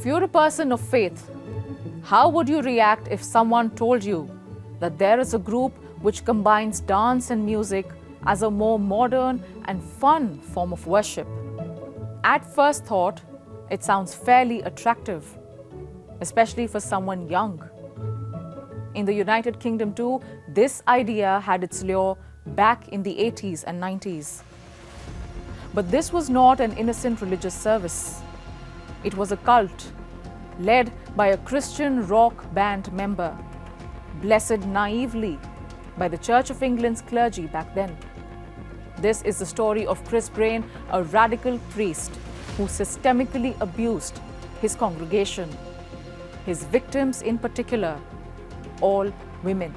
If you're a person of faith, how would you react if someone told you that there is a group which combines dance and music as a more modern and fun form of worship? At first thought, it sounds fairly attractive, especially for someone young. In the United Kingdom too, this idea had its lure back in the 80s and 90s. But this was not an innocent religious service. It was a cult led by a Christian rock band member, blessed naively by the Church of England's clergy back then. This is the story of Chris Brain, a radical priest who systemically abused his congregation, his victims in particular, all women.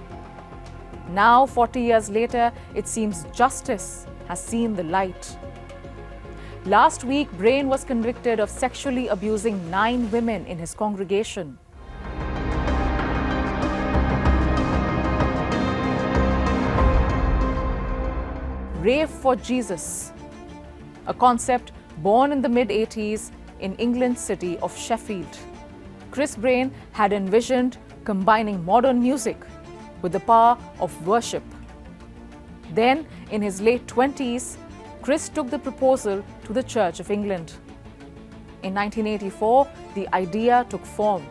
Now, 40 years later, it seems justice has seen the light. Last week, Brain was convicted of sexually abusing 9 women in his congregation. Rave for Jesus, a concept born in the mid-80s in England's city of Sheffield. Chris Brain had envisioned combining modern music with the power of worship. Then, in his late 20s, Chris took the proposal to the Church of England. In 1984, the idea took form,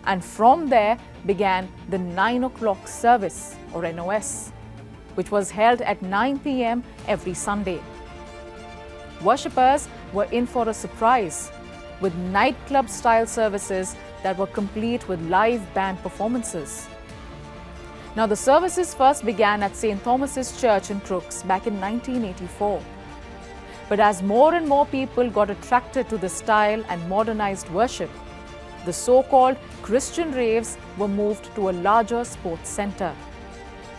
and from there began the 9 o'clock service, or NOS, which was held at 9 p.m. every Sunday. Worshippers were in for a surprise, with nightclub-style services that were complete with live band performances. Now, the services first began at St. Thomas's Church in Crooks back in 1984. But as more and more people got attracted to the style and modernized worship, the so-called Christian raves were moved to a larger sports center.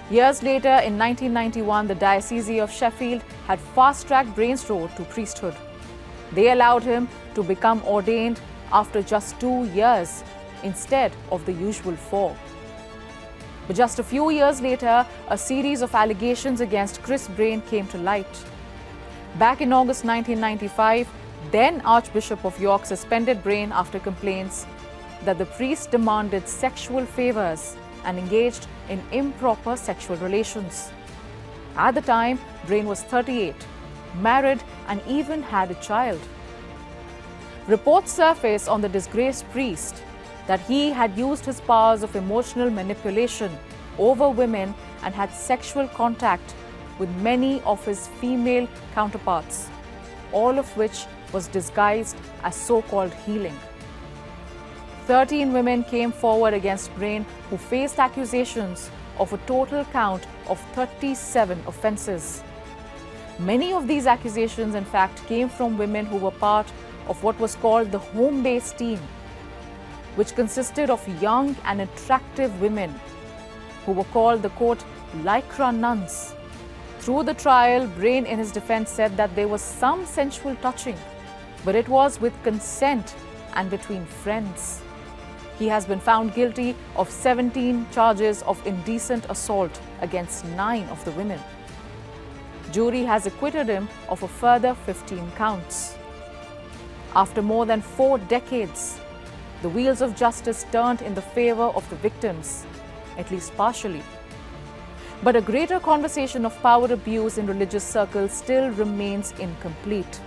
Years later, in 1991, the Diocese of Sheffield had fast-tracked Brain's road to priesthood. They allowed him to become ordained after just 2 years instead of the usual 4. But just a few years later, a series of allegations against Chris Brain came to light. Back in August 1995, then Archbishop of York suspended Brain after complaints that the priest demanded sexual favors and engaged in improper sexual relations. At the time, Brain was 38, married, and even had a child. Reports surfaced on the disgraced priest that he had used his powers of emotional manipulation over women and had sexual contact with many of his female counterparts, all of which was disguised as so-called healing. 13 women came forward against Brain, who faced accusations of a total count of 37 offences. Many of these accusations, in fact, came from women who were part of what was called the home-based team, which consisted of young and attractive women who were called the, quote, lycra nuns. Through the trial, Brain in his defense said that there was some sensual touching, but it was with consent and between friends. He has been found guilty of 17 charges of indecent assault against 9 of the women. Jury has acquitted him of a further 15 counts. After more than 4 decades, the wheels of justice turned in the favor of the victims, at least partially. But a greater conversation of power abuse in religious circles still remains incomplete.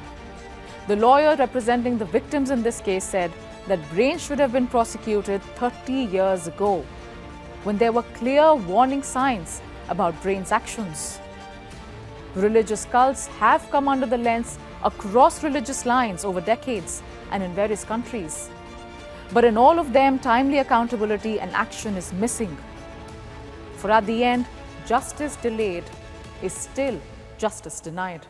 The lawyer representing the victims in this case said that Brain should have been prosecuted 30 years ago, when there were clear warning signs about Brain's actions. Religious cults have come under the lens across religious lines over decades and in various countries. But in all of them, timely accountability and action is missing. For at the end, justice delayed is still justice denied.